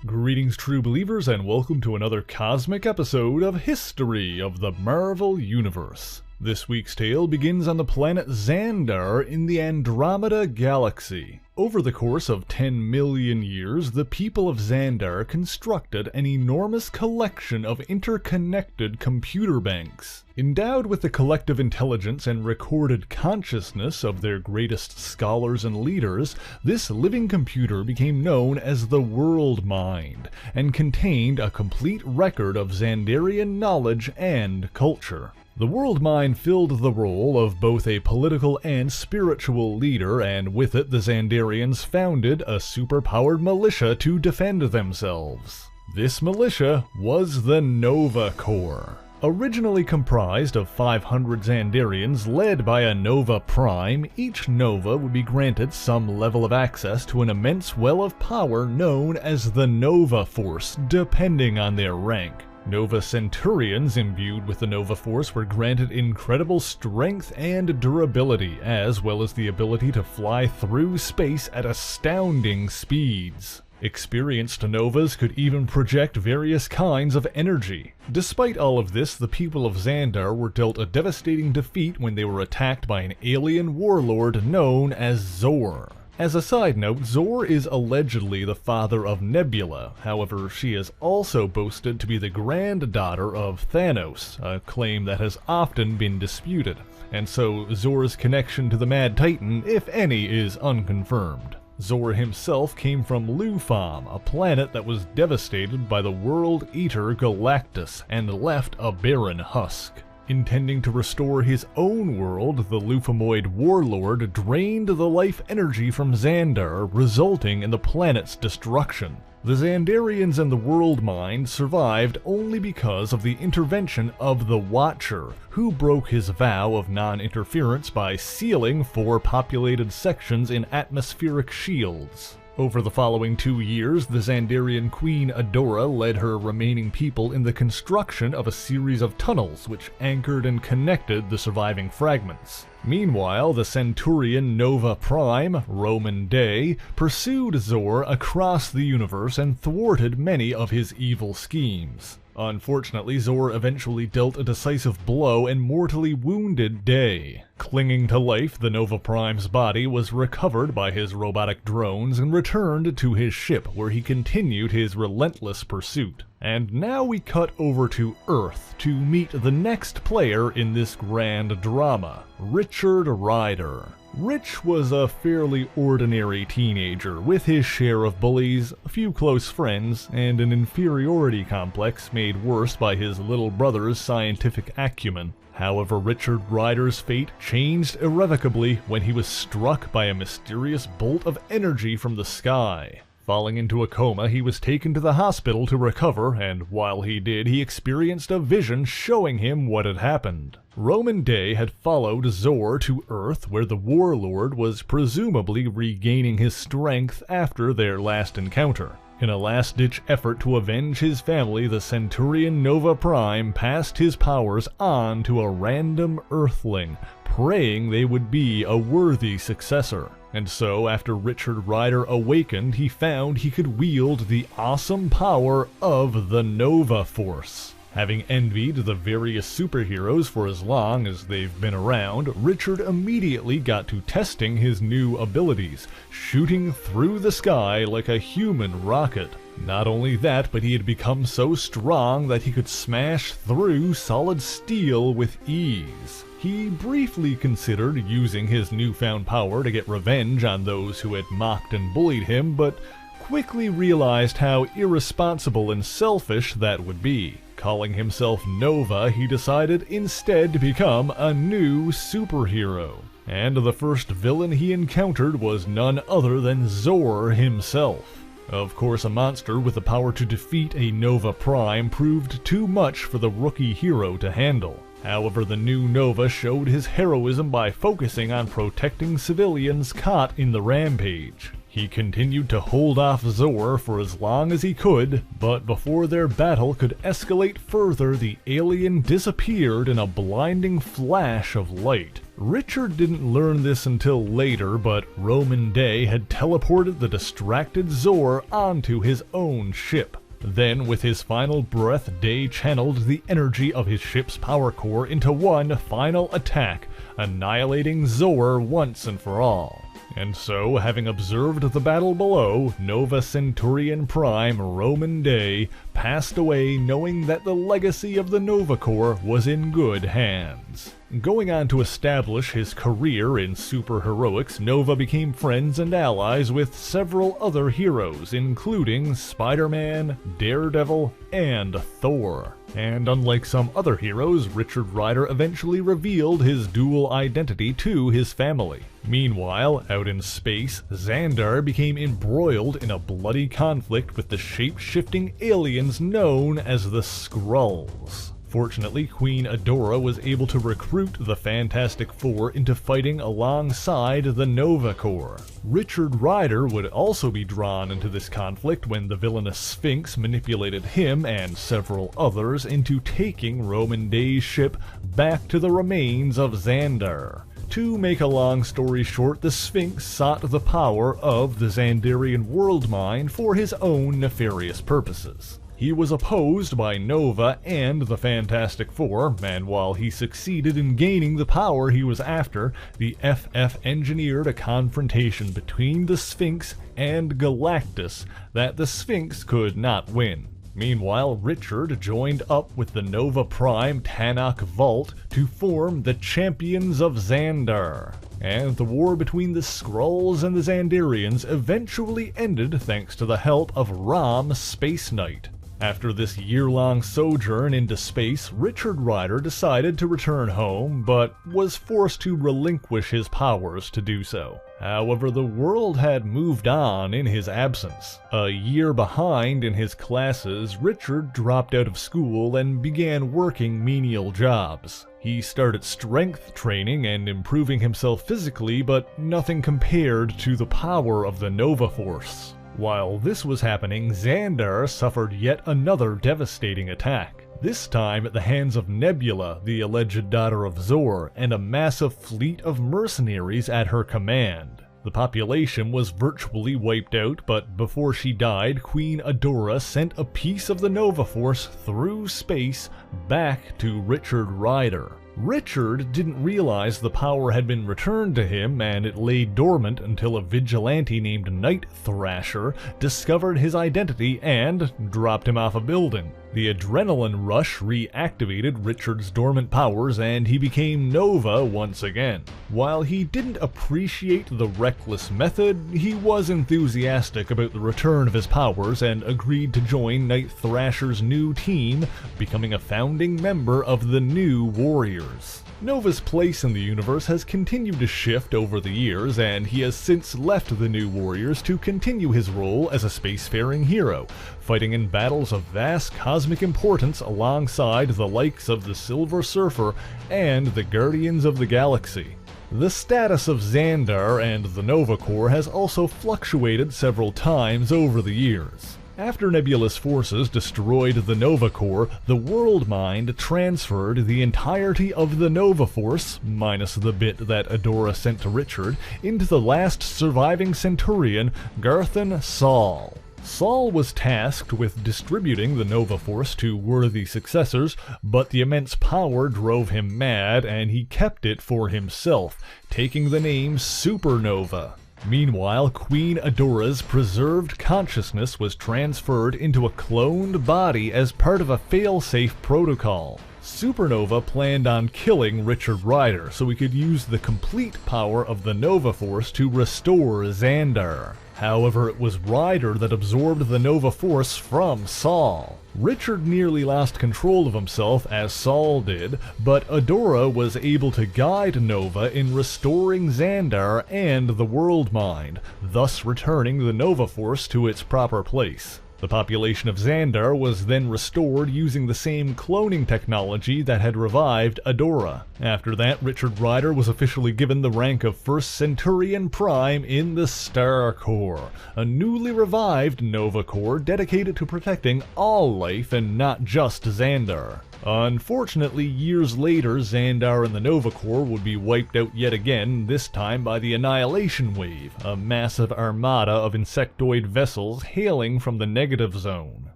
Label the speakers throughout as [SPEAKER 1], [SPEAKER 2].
[SPEAKER 1] Greetings, true believers, and welcome to another cosmic episode of History of the Marvel Universe. This week's tale begins on the planet Xandar in the Andromeda Galaxy. Over the course of 10 million years, the people of Xandar constructed an enormous collection of interconnected computer banks. Endowed with the collective intelligence and recorded consciousness of their greatest scholars and leaders, this living computer became known as the Worldmind, and contained a complete record of Xandarian knowledge and culture. The Worldmind filled the role of both a political and spiritual leader, and with it the Xandarians founded a superpowered militia to defend themselves. This militia was the Nova Corps. Originally comprised of 500 Xandarians led by a Nova Prime, each Nova would be granted some level of access to an immense well of power known as the Nova Force, depending on their rank. Nova Centurions imbued with the Nova Force were granted incredible strength and durability, as well as the ability to fly through space at astounding speeds. Experienced Novas could even project various kinds of energy. Despite all of this, the people of Xandar were dealt a devastating defeat when they were attacked by an alien warlord known as Zor. As a side note, Zor is allegedly the father of Nebula. However, she is also boasted to be the granddaughter of Thanos, a claim that has often been disputed, and so Zor's connection to the Mad Titan, if any, is unconfirmed. Zor himself came from Lufam, a planet that was devastated by the World Eater Galactus and left a barren husk. Intending to restore his own world, the Lufamoid warlord drained the life energy from Xandar, resulting in the planet's destruction. The Xandarians and the Worldmind survived only because of the intervention of the Watcher, who broke his vow of non-interference by sealing 4 populated sections in atmospheric shields. Over the following 2 years, the Xandarian Queen Adora led her remaining people in the construction of a series of tunnels which anchored and connected the surviving fragments. Meanwhile, the Centurion Nova Prime, Roman Day, pursued Zor across the universe and thwarted many of his evil schemes. Unfortunately, Zor eventually dealt a decisive blow and mortally wounded Day. Clinging to life, the Nova Prime's body was recovered by his robotic drones and returned to his ship, where he continued his relentless pursuit. And now we cut over to Earth to meet the next player in this grand drama, Richard Rider. Rich was a fairly ordinary teenager with his share of bullies, a few close friends, and an inferiority complex made worse by his little brother's scientific acumen. However, Richard Rider's fate changed irrevocably when he was struck by a mysterious bolt of energy from the sky. Falling into a coma, he was taken to the hospital to recover, and while he did, he experienced a vision showing him what had happened. Roman Day had followed Zor to Earth, where the warlord was presumably regaining his strength after their last encounter. In a last-ditch effort to avenge his family, the Centurion Nova Prime passed his powers on to a random Earthling, praying they would be a worthy successor. And so, after Richard Rider awakened, he found he could wield the awesome power of the Nova Force. Having envied the various superheroes for as long as they've been around, Richard immediately got to testing his new abilities, shooting through the sky like a human rocket. Not only that, but he had become so strong that he could smash through solid steel with ease. He briefly considered using his newfound power to get revenge on those who had mocked and bullied him, but quickly realized how irresponsible and selfish that would be. Calling himself Nova, he decided instead to become a new superhero. And the first villain he encountered was none other than Zor himself. Of course, a monster with the power to defeat a Nova Prime proved too much for the rookie hero to handle. However, the new Nova showed his heroism by focusing on protecting civilians caught in the rampage. He continued to hold off Zor for as long as he could, but before their battle could escalate further, the alien disappeared in a blinding flash of light. Richard didn't learn this until later, but Roman Day had teleported the distracted Zor onto his own ship. Then, with his final breath, Day channeled the energy of his ship's power core into one final attack, annihilating Zor once and for all. And so, having observed the battle below, Nova Centurion Prime Roman Day passed away knowing that the legacy of the Nova Corps was in good hands. Going on to establish his career in superheroics, Nova became friends and allies with several other heroes, including Spider-Man, Daredevil, and Thor. And unlike some other heroes, Richard Rider eventually revealed his dual identity to his family. Meanwhile, out in space, Xandar became embroiled in a bloody conflict with the shape-shifting aliens known as the Skrulls. Fortunately, Queen Adora was able to recruit the Fantastic Four into fighting alongside the Nova Corps. Richard Rider would also be drawn into this conflict when the villainous Sphinx manipulated him and several others into taking Roman Day's ship back to the remains of Xandar. To make a long story short, the Sphinx sought the power of the Zandarian Worldmind for his own nefarious purposes. He was opposed by Nova and the Fantastic Four, and while he succeeded in gaining the power he was after, the FF engineered a confrontation between the Sphinx and Galactus that the Sphinx could not win. Meanwhile, Richard joined up with the Nova Prime Tanakh Vault to form the Champions of Xandar. And the war between the Skrulls and the Xandarians eventually ended thanks to the help of Rom Space Knight. After this year-long sojourn into space, Richard Rider decided to return home, but was forced to relinquish his powers to do so. However, the world had moved on in his absence. A year behind in his classes, Richard dropped out of school and began working menial jobs. He started strength training and improving himself physically, but nothing compared to the power of the Nova Force. While this was happening, Xandar suffered yet another devastating attack. This time at the hands of Nebula, the alleged daughter of Zor, and a massive fleet of mercenaries at her command. The population was virtually wiped out, but before she died, Queen Adora sent a piece of the Nova Force through space back to Richard Rider. Richard didn't realize the power had been returned to him, and it lay dormant until a vigilante named Night Thrasher discovered his identity and dropped him off a building. The adrenaline rush reactivated Richard's dormant powers and he became Nova once again. While he didn't appreciate the reckless method, he was enthusiastic about the return of his powers and agreed to join Night Thrasher's new team, becoming a founding member of the New Warriors. Nova's place in the universe has continued to shift over the years, and he has since left the New Warriors to continue his role as a spacefaring hero, fighting in battles of vast cosmic importance alongside the likes of the Silver Surfer and the Guardians of the Galaxy. The status of Xandar and the Nova Corps has also fluctuated several times over the years. After Nebula's forces destroyed the Nova Corps, the Worldmind transferred the entirety of the Nova Force, minus the bit that Adora sent to Richard, into the last surviving Centurion, Garthon Saul. Saul was tasked with distributing the Nova Force to worthy successors, but the immense power drove him mad and he kept it for himself, taking the name Supernova. Meanwhile, Queen Adora's preserved consciousness was transferred into a cloned body as part of a failsafe protocol. Supernova planned on killing Richard Rider so he could use the complete power of the Nova Force to restore Xandar. However, it was Rider that absorbed the Nova Force from Saul. Richard nearly lost control of himself as Saul did, but Adora was able to guide Nova in restoring Xandar and the Worldmind, thus returning the Nova Force to its proper place. The population of Xandar was then restored using the same cloning technology that had revived Adora. After that, Richard Rider was officially given the rank of First Centurion Prime in the Star Corps, a newly revived Nova Corps dedicated to protecting all life and not just Xandar. Unfortunately, years later, Xandar and the Nova Corps would be wiped out yet again, this time by the Annihilation Wave, a massive armada of insectoid vessels hailing from the negative zone.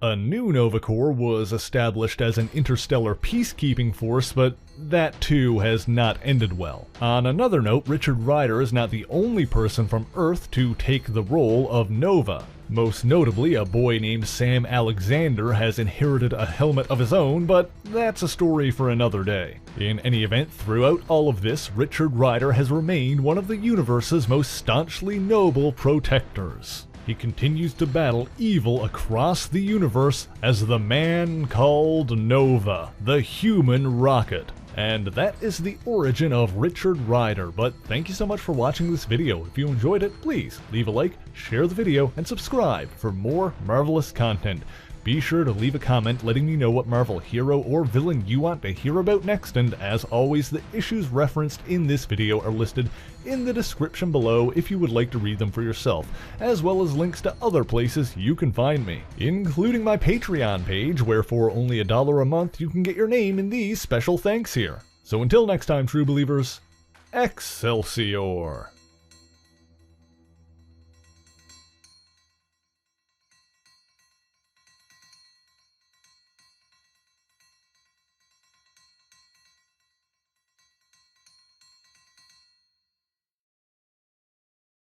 [SPEAKER 1] A new Nova Corps was established as an interstellar peacekeeping force, but that too has not ended well. On another note, Richard Rider is not the only person from Earth to take the role of Nova. Most notably, a boy named Sam Alexander has inherited a helmet of his own, but that's a story for another day. In any event, throughout all of this, Richard Rider has remained one of the universe's most staunchly noble protectors. He continues to battle evil across the universe as the man called Nova, the human rocket. And that is the origin of Richard Rider. But thank you so much for watching this video. If you enjoyed it, please leave a like, share the video, and subscribe for more marvelous content. Be sure to leave a comment letting me know what Marvel hero or villain you want to hear about next, and as always, the issues referenced in this video are listed in the description below if you would like to read them for yourself, as well as links to other places you can find me, including my Patreon page, where for only $1 a month you can get your name in these special thanks here. So until next time, true believers, Excelsior!